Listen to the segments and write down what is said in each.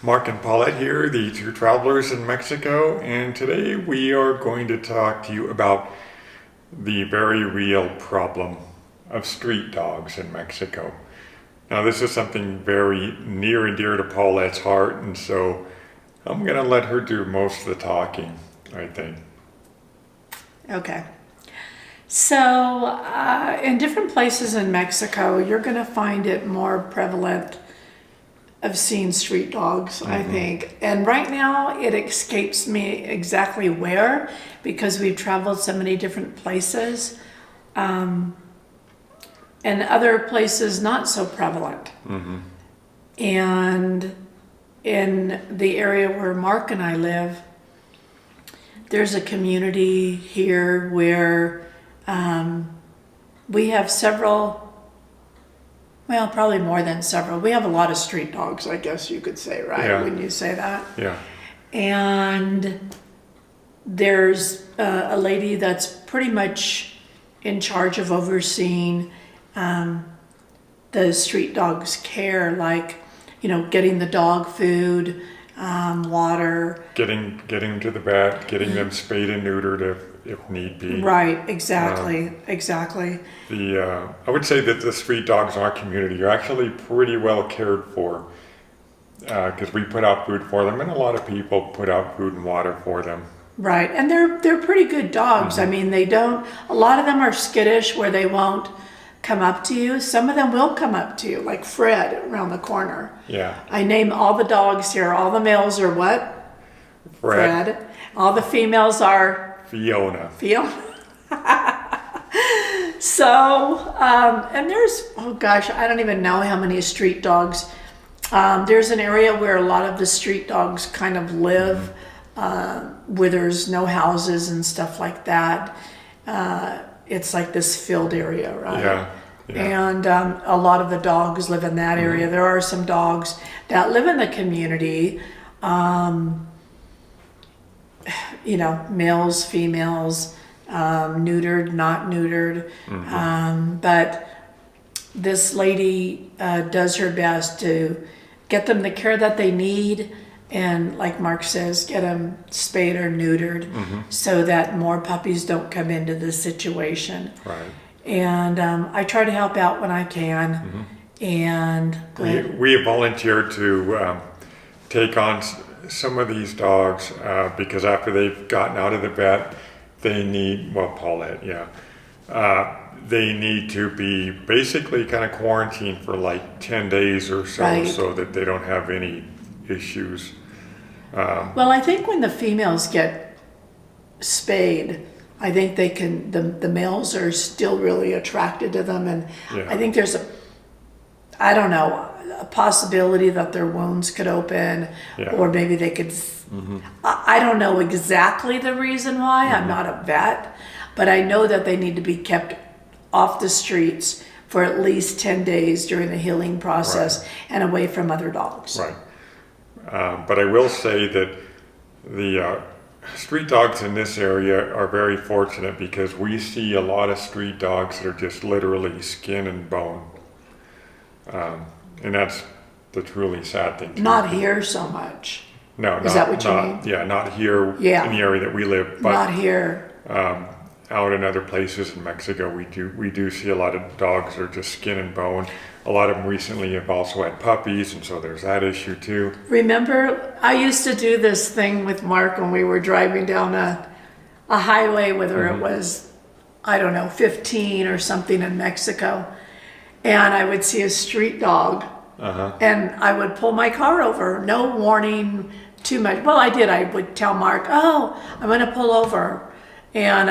Mark and Paulette here, the two travelers in Mexico, and today we are going to talk to you about the very real problem of street dogs in Mexico. Now, this is something very near and dear to Paulette's heart, and so I'm going to let her do most of the talking, I think. Okay. So, in different places in Mexico, you're going to find it more prevalent of seeing street dogs, I think. And right now, it escapes me exactly where because we've traveled so many different places. And other places not so prevalent. And in the area where Mark and I live, there's a community here where we have several, well, probably more than several. We have a lot of street dogs, I guess you could say, right? Yeah. When you say that. Yeah. And there's a lady that's pretty much in charge of overseeing the street dogs' care, like, getting the dog food, water. Getting them to the vet, getting them spayed and neutered if need be. Right, exactly. I would say that the street dogs in our community are actually pretty well cared for because we put out food for them, and a lot of people put out food and water for them. Right, and they're pretty good dogs. I mean, a lot of them are skittish where they won't come up to you. Some of them will come up to you, like Fred around the corner. Yeah. I name all the dogs here. All the males are what? Fred. All the females are? Fiona. So, and there's, oh gosh, I don't even know how many street dogs. There's an area where a lot of the street dogs kind of live, where there's no houses and stuff like that. It's like this field area, right? Yeah. And a lot of the dogs live in that area. There are some dogs that live in the community, males, females, neutered, not neutered. But this lady does her best to get them the care that they need. And like Mark says, get them spayed or neutered so that more puppies don't come into the situation. Right. And I try to help out when I can. And We have volunteered to take on some of these dogs because after they've gotten out of the vet, they need, well, Paulette, they need to be basically kind of quarantined for like 10 days or so, Right. so that they don't have any issues. well, I think when the females get spayed, I think they can, the males are still really attracted to them. And Yeah. I think there's a possibility that their wounds could open, Yeah. or maybe they could, I don't know exactly the reason why. I'm not a vet, but I know that they need to be kept off the streets for at least 10 days during the healing process and away from other dogs. Right. But I will say that the street dogs in this area are very fortunate because we see a lot of street dogs that are just literally skin and bone. And that's the truly sad thing. Not here so much. No, Is that what you mean? Yeah, not here Yeah. in the area that we live, but Not here. out in other places in Mexico, we do see a lot of dogs that are just skin and bone. A lot of them recently have also had puppies, and so there's that issue too. Remember, I used to do this thing with Mark when we were driving down a highway, whether it was, I don't know, 15 or something in Mexico, and I would see a street dog, and I would pull my car over, no warning too much. Well, I did. I would tell Mark, oh, I'm going to pull over, and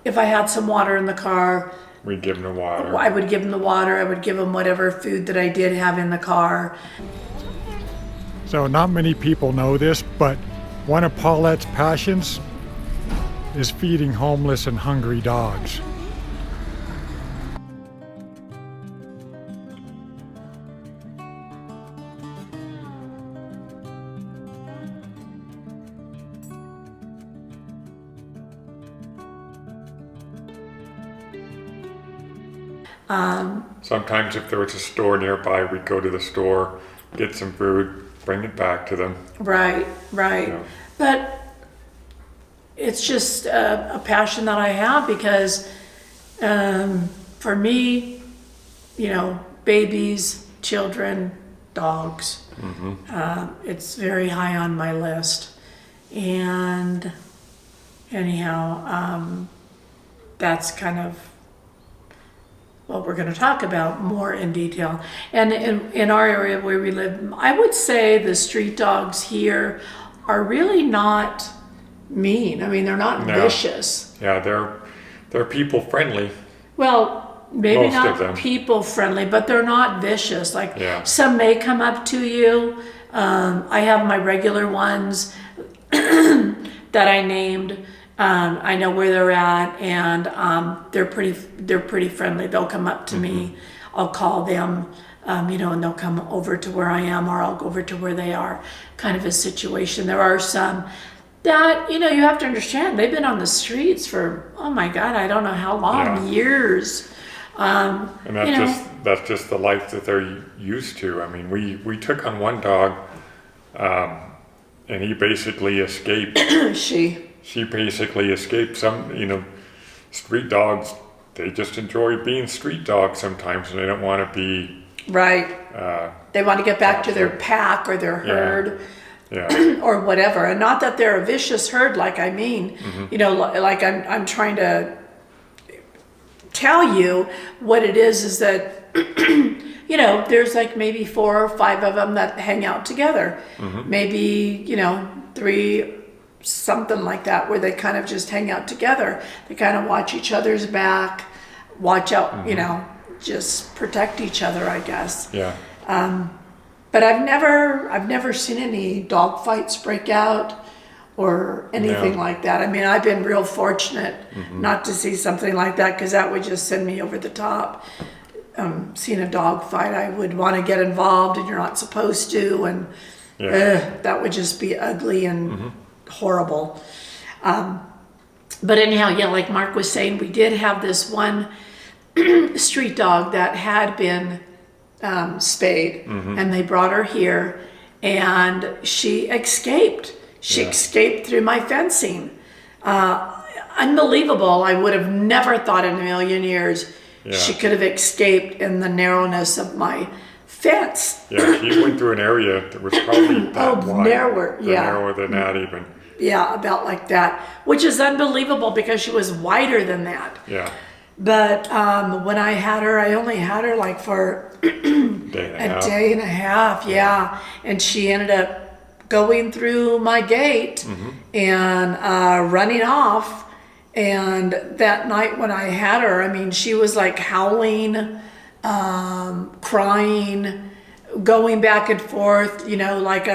if I had some water in the car, We give them the water. I would give him the water. I would give him whatever food that I did have in the car. So not many people know this, but one of Paulette's passions is feeding homeless and hungry dogs. Sometimes if there was a store nearby, we'd go to the store, get some food, bring it back to them. Right, right. Yeah. But it's just a passion that I have because for me, you know, babies, children, dogs, it's very high on my list. And anyhow, that's kind of what we're going to talk about more in detail. And in our area where we live, I would say the street dogs here are really not mean. I mean, they're not No. vicious. Yeah, they're people friendly. Well, maybe Most of them. not people friendly, but they're not vicious. Like Yeah. some may come up to you. I have my regular ones that I named. I know where they're at, and they're pretty friendly. They'll come up to me. I'll call them, you know, and they'll come over to where I am, or I'll go over to where they are. Kind of a situation. There are some that, you know, you have to understand. They've been on the streets for, oh my God, I don't know how long, Yeah. years. And that's You know. that's just the life that they're used to. I mean, we took on one dog, and he basically escaped. She basically escaped. Some, you know, street dogs, they just enjoy being street dogs sometimes, and they don't want to be. Right. They want to get back to their pack or their Yeah. herd. Yeah, Or whatever, and not that they're a vicious herd, like I mean, you know, like I'm trying to tell you what it is that, you know, there's like maybe 4 or 5 of them that hang out together, maybe, you know, 3, something like that, where they kind of just hang out together. They kind of watch each other's back, watch out, you know, just protect each other, I guess. yeah, But I've never seen any dog fights break out or anything No. like that. I mean, I've been real fortunate not to see something like that, because that would just send me over the top. Seeing a dog fight, I would want to get involved, and you're not supposed to, and yeah. that would just be ugly and horrible. But anyhow, yeah, like Mark was saying, we did have this one street dog that had been spayed, and they brought her here, and she escaped. She Yeah. escaped through my fencing. Unbelievable. I would have never thought in a million years Yeah. she could have escaped in the narrowness of my fence. Yeah, she went through an area that was probably that wide. narrower, yeah. Narrower than that even. Yeah, about like that, which is unbelievable because she was wider than that. Yeah, But when I had her, I only had her like for day and a a half. day and a half, yeah. And she ended up going through my gate and running off. And that night when I had her, I mean, she was like howling, crying, going back and forth, you know, like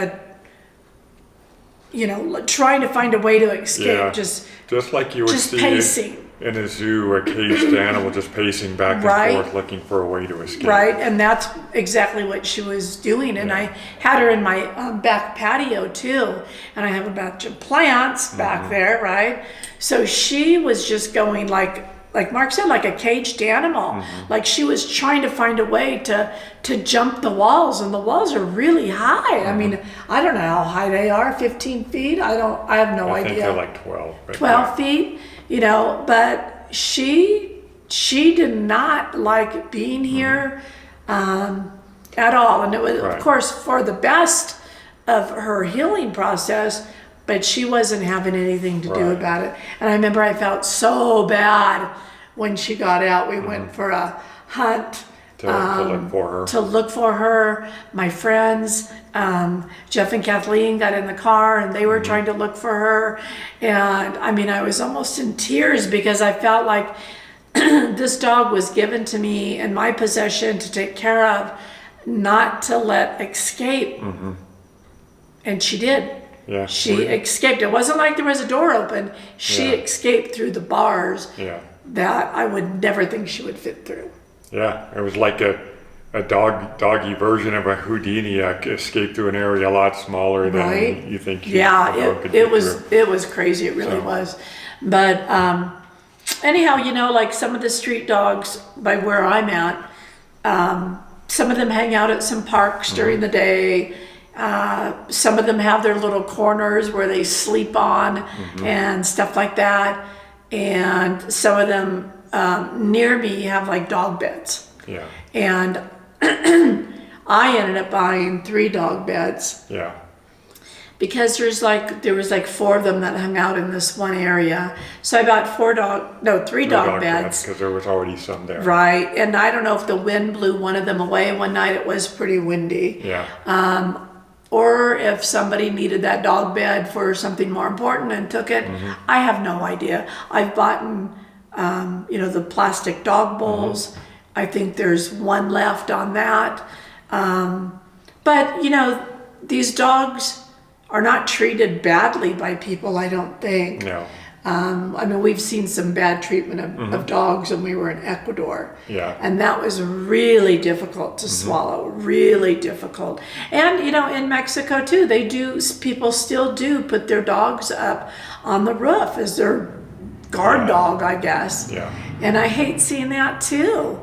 trying to find a way to escape. Yeah, Just like you would just see pacing. in a zoo, a caged animal just pacing back and Right. forth, looking for a way to escape. Right, and that's exactly what she was doing. And I had her in my back patio too, and I have a bunch of plants back there, right? So she was just going like Mark said, like a caged animal. Like she was trying to find a way to jump the walls, and the walls are really high. I mean, I don't know how high they are, 15 feet. I have no I idea. think they're like 12. But 12 feet, you know, but she did not like being here at all. And it was, Right. of course, for the best of her healing process, but she wasn't having anything to do Right. about it. And I remember I felt so bad when she got out. We went for a hunt To look for her. to look for her. My friends, Jeff and Kathleen, got in the car, and they were trying to look for her. And I mean, I was almost in tears because I felt like this dog was given to me in my possession to take care of, not to let escape. And she did. Yeah. She escaped. It wasn't like there was a door open. She Yeah. escaped through the bars Yeah. that I would never think she would fit through. Yeah. It was like a doggy version of a Houdini escape through an area a lot smaller than Right. you think. Yeah, a dog could it fit was through. it was crazy. It really So. was. But anyhow, you know, like some of the street dogs by where I'm at, some of them hang out at some parks during the day. Some of them have their little corners where they sleep on and stuff like that. And some of them near me have like dog beds. Yeah. And I ended up buying 3 dog beds Yeah. because there was like 4 of them that hung out in this one area. So I bought 3 dog beds. Because there was already some there. Right. And I don't know if the wind blew one of them away one night. It was pretty windy. Yeah. Or if somebody needed that dog bed for something more important and took it. I have no idea. I've bought, the plastic dog bowls. I think there's 1 left on that. But, these dogs are not treated badly by people, I don't think. No. We've seen some bad treatment of dogs when we were in Ecuador. Yeah. And that was really difficult to swallow, really difficult. And, in Mexico too, people still do put their dogs up on the roof as their guard dog, I guess. Yeah. And I hate seeing that too.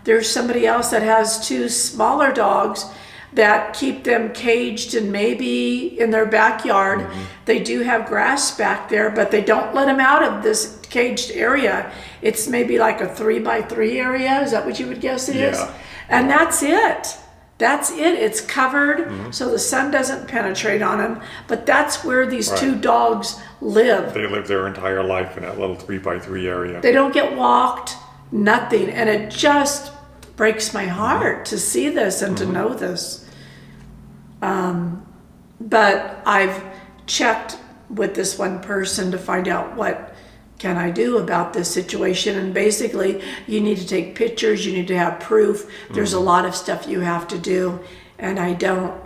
There's somebody else that has 2 smaller dogs that keep them caged and maybe in their backyard. They do have grass back there, but they don't let them out of this caged area. It's maybe like a 3x3 area. Is that what you would guess it is? Yeah. And that's it. That's it. It's covered so the sun doesn't penetrate on them. But that's where these 2 dogs live. They live their entire life in that little 3x3 area. They don't get walked, nothing. And it just breaks my heart to see this and to know this. But I've checked with this one person to find out what can I do about this situation. And basically, you need to take pictures. You need to have proof. There's a lot of stuff you have to do. And I don't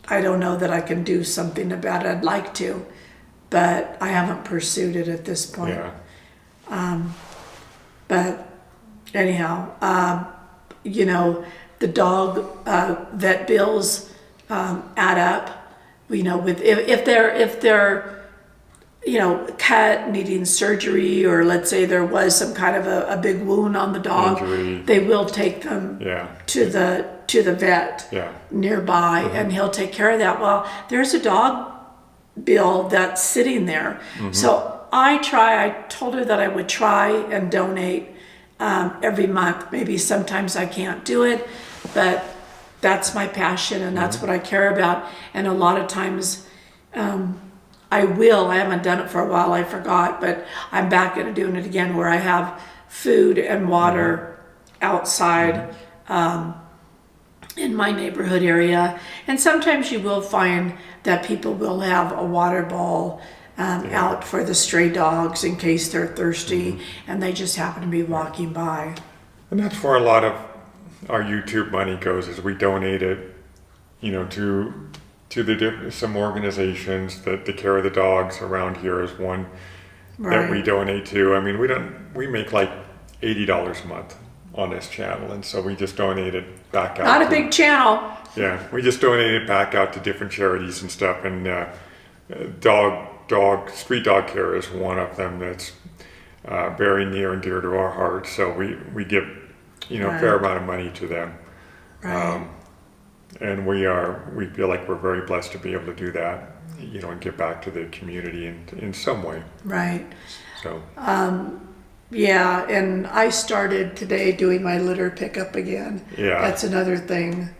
know that I can do something about it. I'd like to, but I haven't pursued it at this point. Yeah. But anyhow, the dog vet bills add up. With if they're cut, needing surgery, or let's say there was some kind of a big wound on the dog, Injury. they will take them to the vet nearby, and he'll take care of that. Well, there's a dog bill that's sitting there, so I told her that I would try and donate every month. Maybe sometimes I can't do it, but that's my passion and that's what I care about. And a lot of times I haven't done it for a while, I forgot, but I'm back into doing it again, where I have food and water outside in my neighborhood area. And sometimes you will find that people will have a water bowl out for the stray dogs in case they're thirsty and they just happen to be walking by. And that's where a lot of our YouTube money goes, is we donate it, to some organizations that take care of the dogs around here is one that we donate to. We make like $80 a month on this channel, and so we just donate it back out. Not a big channel. Yeah, we just donate it back out to different charities and stuff, and street dog care is one of them that's very near and dear to our hearts. So we give a fair amount of money to them. Right. And we feel like we're very blessed to be able to do that, and give back to the community in some way. Right. So. Yeah, and I started today doing my litter pickup again. Yeah. That's another thing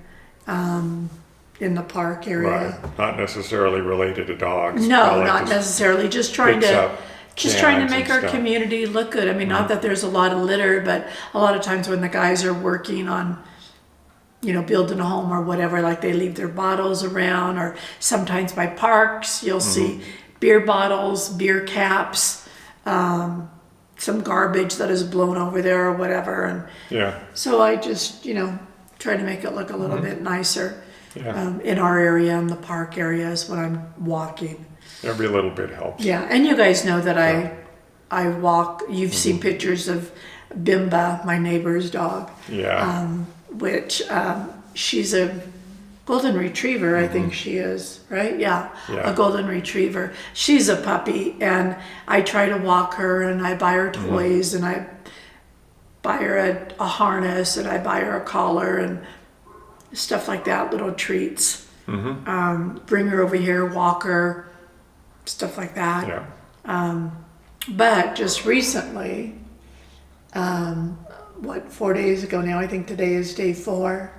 in the park area. Right. Not necessarily related to dogs. No, not necessarily. Just trying to make our stuff. Community look good. Not that there's a lot of litter, but a lot of times when the guys are working on building a home or whatever, like they leave their bottles around, or sometimes by parks, you'll see beer bottles, beer caps, some garbage that is blown over there or whatever. And so I just, try to make it look a little bit nicer in our area, in the park areas when I'm walking. Every little bit helps. Yeah, and you guys know that I walk. You've seen pictures of Bimba, my neighbor's dog. Yeah. Which she's a golden retriever, I think she is, right? Yeah, a golden retriever. She's a puppy, and I try to walk her, and I buy her toys, and I buy her a harness, and I buy her a collar, and stuff like that, little treats. Bring her over here, walk her, stuff like that. Yeah. But just recently, 4 days ago now, I think today is day 4,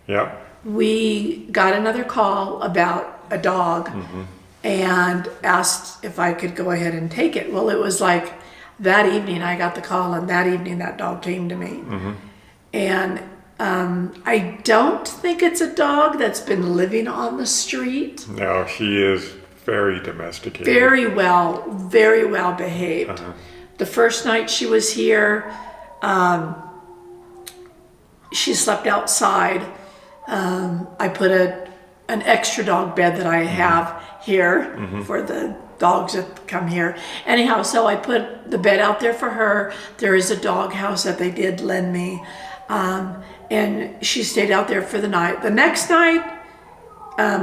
Yeah. we got another call about a dog and asked if I could go ahead and take it. Well, it was like that evening I got the call, and that evening that dog came to me. And I don't think it's a dog that's been living on the street. No, she is very domesticated. Very well behaved. The first night she was here, she slept outside. I put an extra dog bed that I have here for the dogs that come here. Anyhow, so I put the bed out there for her. There is a dog house that they did lend me. And she stayed out there for the night. The next night,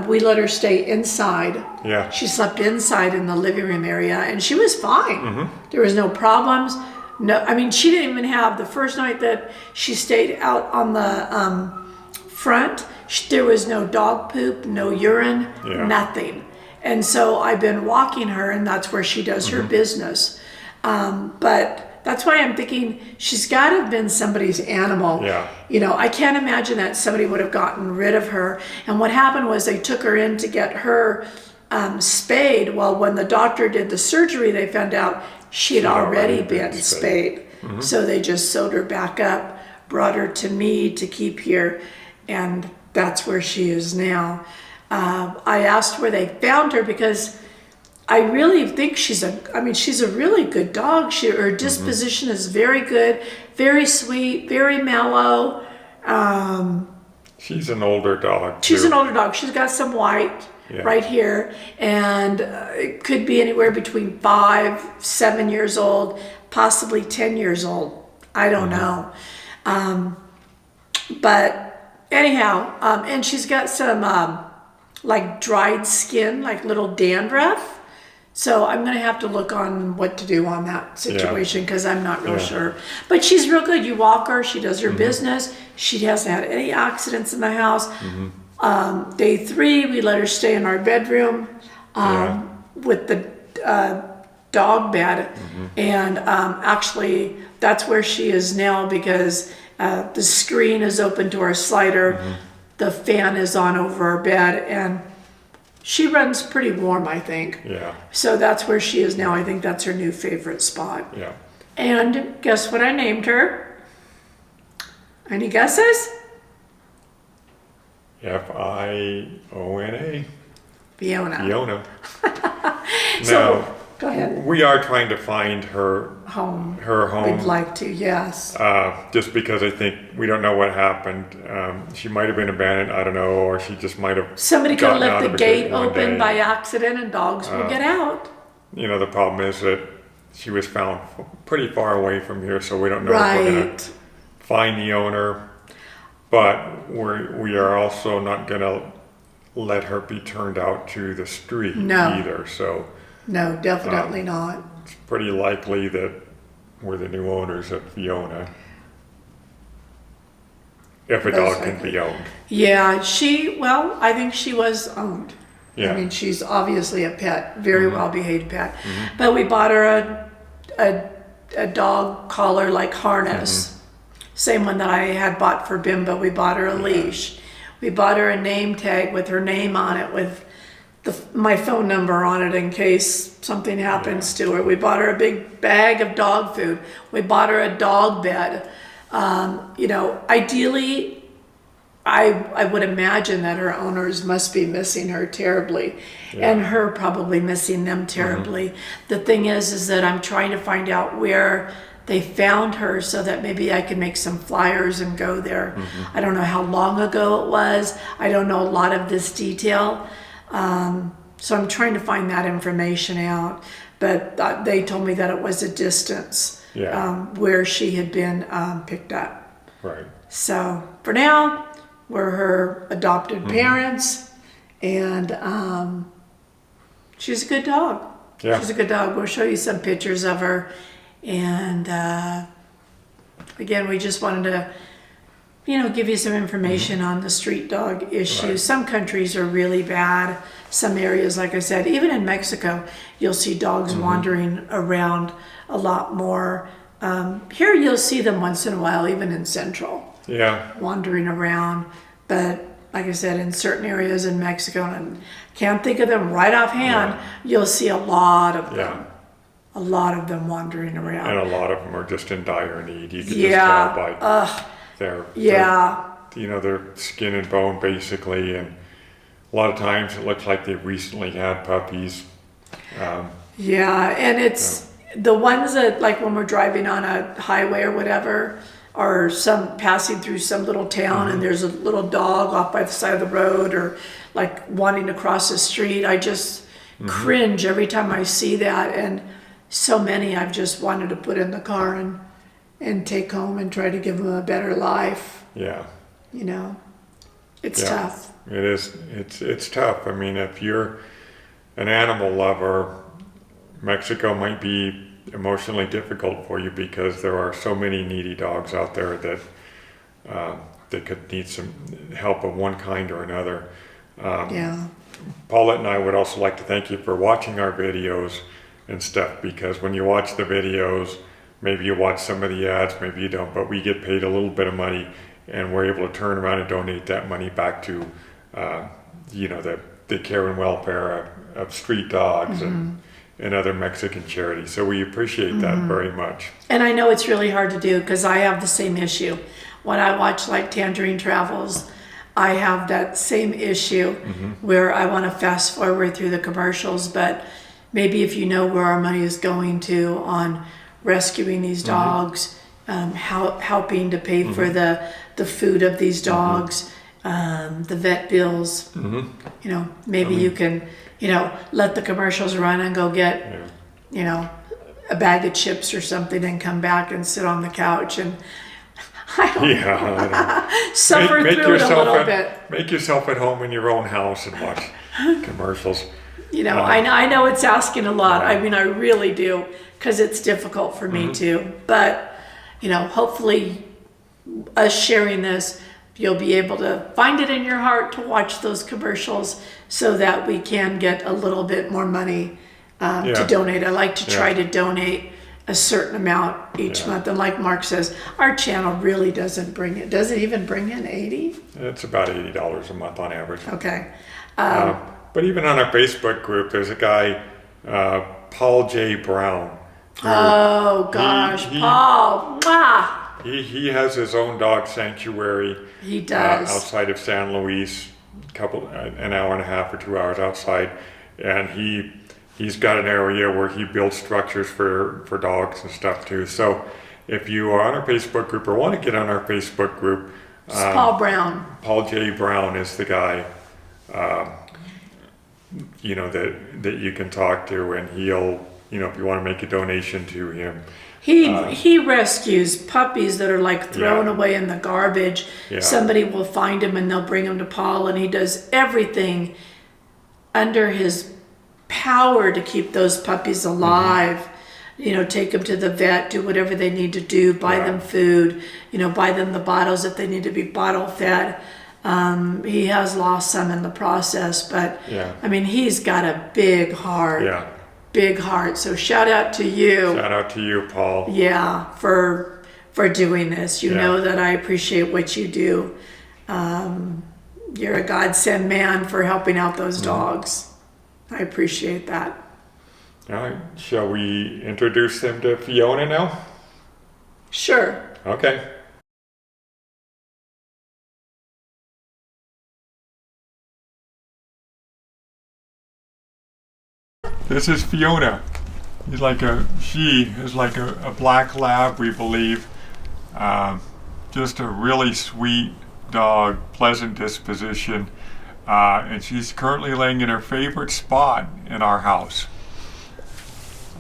we let her stay inside. Yeah. She slept inside in the living room area, and she was fine. There was no problems. No, I mean, she didn't even have, the first night that she stayed out on the front, there was no dog poop, no urine, nothing. And so I've been walking her, and that's where she does her business. But that's why I'm thinking she's got to have been somebody's animal. Yeah. You know, I can't imagine that somebody would have gotten rid of her. And what happened was they took her in to get her spayed. Well, when the doctor did the surgery, they found out she had already been spayed. So they just sewed her back up, brought her to me to keep here, and that's where she is now. I asked where they found her because I really think she's a really good dog. Her disposition is very good, very sweet, very mellow. She's an older dog. She's an older dog. She's got some white right here, and it could be anywhere between 5, 7 years old, possibly 10 years old. I don't know. But anyhow, and she's got some like dried skin, like little dandruff. So I'm going to have to look on what to do on that situation because I'm not real sure. But she's real good. You walk her, she does her business. She hasn't had any accidents in the house. Day 3, we let her stay in our bedroom with the dog bed. And actually, that's where she is now because the screen is open to our slider. The fan is on over our bed, and she runs pretty warm, I think. Yeah. So that's where she is now. I think that's her new favorite spot. Yeah. And guess what I named her? Any guesses? Fiona. Fiona. Fiona. So, Now, go ahead. we are trying to find her Home. home. We'd like to, yes. Just because I think we don't know what happened. She might have been abandoned, I don't know, or she just might have. Somebody could have gotten out left of the it gate one open day. by accident and dogs will get out. You know, the problem is that she was found pretty far away from here, so we don't know if we're going to Right. find the owner. But we are also not going to let her be turned out to the street No. either. So No, definitely not. it's pretty likely that we're the new owners of Fiona. If a Most dog can likely. be owned. Yeah, I think she was owned. Yeah. I mean, she's obviously a pet, very well-behaved pet. But we bought her a dog collar like harness. Same one that I had bought for Bimbo. We bought her a leash. We bought her a name tag with her name on it with my phone number on it in case something happens to her. We bought her a big bag of dog food. We bought her a dog bed. You know, ideally, I would imagine that her owners must be missing her terribly, and her probably missing them terribly. The thing is that I'm trying to find out where they found her so that maybe I can make some flyers and go there. I don't know how long ago it was. I don't know a lot of this detail. So I'm trying to find that information out. But they told me that it was a distance where she had been picked up. Right. So for now, we're her adopted parents, and she's a good dog. Yeah. She's a good dog. We'll show you some pictures of her. And again, we just wanted to give you some information on the street dog issue. Right. Some countries are really bad. Some areas, like I said, even in Mexico, you'll see dogs wandering around a lot more. Here you'll see them once in a while, even in Central, Yeah. wandering around. But like I said, in certain areas in Mexico, and I can't think of them right offhand, you'll see a lot of them. Yeah. A lot of them wandering around. And a lot of them are just in dire need. You can Yeah. just tell by their, Yeah. their skin and bone basically. And a lot of times it looks like they've recently had puppies. Yeah, and it's the ones that, like when we're driving on a highway or whatever, or some passing through some little town and there's a little dog off by the side of the road, or like wanting to cross the street, I just cringe every time I see that. And so many I've just wanted to put in the car and take home and try to give them a better life. Yeah. It's Yeah. tough. It is. It's tough. I mean, if you're an animal lover, Mexico might be emotionally difficult for you because there are so many needy dogs out there that that could need some help of one kind or another. Yeah. Paulette and I would also like to thank you for watching our videos and stuff, because when you watch the videos, maybe you watch some of the ads, maybe you don't, but we get paid a little bit of money and we're able to turn around and donate that money back to the care and welfare of street dogs and other Mexican charities. So we appreciate that very much. And I know it's really hard to do because I have the same issue. When I watch like Tangerine Travels, I have that same issue where I want to fast forward through the commercials, but maybe if you know where our money is going to on rescuing these dogs, helping to pay for the food of these dogs, the vet bills, maybe you can, let the commercials run and go get, a bag of chips or something and come back and sit on the couch and suffer through it a little bit. Make yourself at home in your own house and watch commercials. I know it's asking a lot. I mean, I really do, because it's difficult for me too. But, hopefully us sharing this, you'll be able to find it in your heart to watch those commercials so that we can get a little bit more money to donate. I like to try to donate a certain amount each month. And like Mark says, our channel really doesn't bring it. Does it even bring in 80? It's about $80 a month on average. Okay. But even on our Facebook group, there's a guy, Paul J. Brown. Oh gosh, Paul. Mwah! He has his own dog sanctuary. He does. Outside of San Luis, an hour and a half or 2 hours outside, and he's got an area where he builds structures for dogs and stuff too. So if you are on our Facebook group or want to get on our Facebook group, It's Paul Brown. Paul J. Brown is the guy, that you can talk to, and he'll, if you want to make a donation to him. He rescues puppies that are like thrown Yeah. away in the garbage. Yeah. Somebody will find them and they'll bring them to Paul, and he does everything under his power to keep those puppies alive. Take them to the vet, do whatever they need to do, buy them food, buy them the bottles if they need to be bottle fed. He has lost some in the process, but I mean, he's got a big heart. Yeah. Big heart. So shout out to you. Shout out to you, Paul. Yeah, for doing this. You know that I appreciate what you do. You're a godsend man for helping out those dogs. I appreciate that. All right. Shall we introduce them to Fiona now? Sure. Okay. This is Fiona. She is like a black lab, we believe. Just a really sweet dog, pleasant disposition. And she's currently laying in her favorite spot in our house.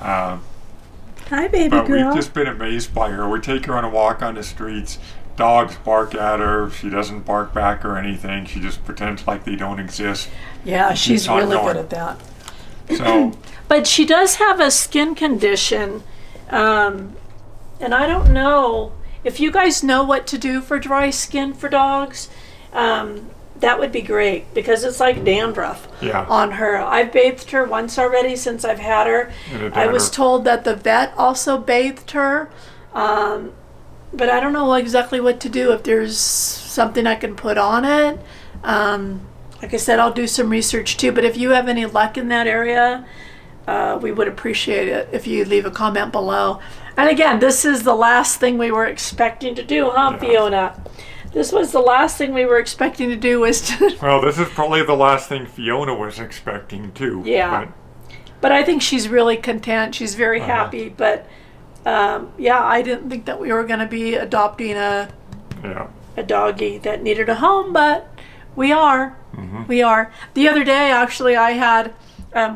Hi, baby But girl. we've just been amazed by her. We take her on a walk on the streets. Dogs bark at her. She doesn't bark back or anything. She just pretends like they don't exist. Yeah, she's not really going. good at that. So, But she does have a skin condition, and I don't know if you guys know what to do for dry skin for dogs, that would be great because it's like dandruff Yeah. on her. I've bathed her once already since I've had her. I was told that the vet also bathed her, but I don't know exactly what to do, if there's something I can put on it. Like I said, I'll do some research too, but if you have any luck in that area, we would appreciate it if you leave a comment below. And again, this is the last thing we were expecting to do, huh, Yeah. Fiona? This was the last thing we were expecting to do was to... Well, this is probably the last thing Fiona was expecting too. Yeah. But I think she's really content. She's very happy. But yeah, I didn't think that we were going to be adopting a doggy that needed a home, but we are. We are. The other day, actually, I had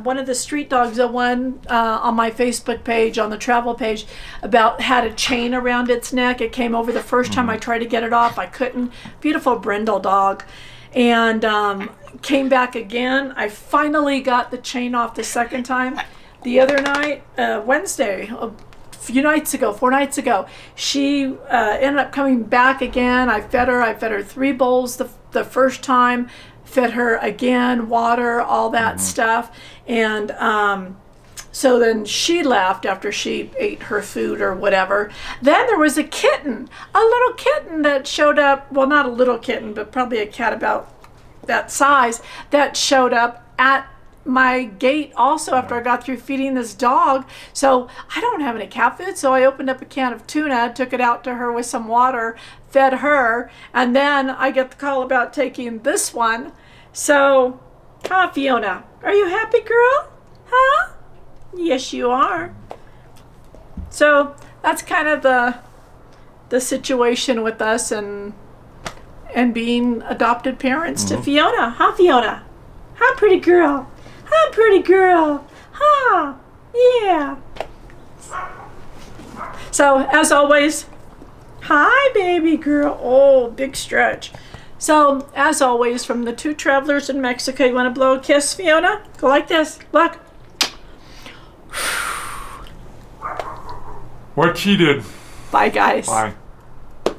one of the street dogs, on my Facebook page, on the travel page, had a chain around its neck. It came over the first time I tried to get it off. I couldn't. Beautiful brindle dog. And came back again. I finally got the chain off the second time. The other night, Wednesday, a few nights ago, 4 nights ago, she ended up coming back again. I fed her 3 bowls the first time, fed her again, water, all that stuff. And so then she left after she ate her food or whatever. Then there was a little kitten that showed up. Well, not a little kitten, but probably a cat about that size, that showed up at my gate also after I got through feeding this dog. So I don't have any cat food, so I opened up a can of tuna, took it out to her with some water, fed her, and then I get the call about taking this one. So, Fiona, are you happy, girl? Huh? Yes, you are. So that's kind of the situation with us and being adopted parents to Fiona. Huh, Fiona? Huh, pretty girl? Huh, pretty girl? Huh? Yeah. So, as always, hi, baby girl. Oh, big stretch. So, as always, from the 2 travelers in Mexico, you want to blow a kiss, Fiona? Go like this. Look. What she did. Bye, guys. Bye.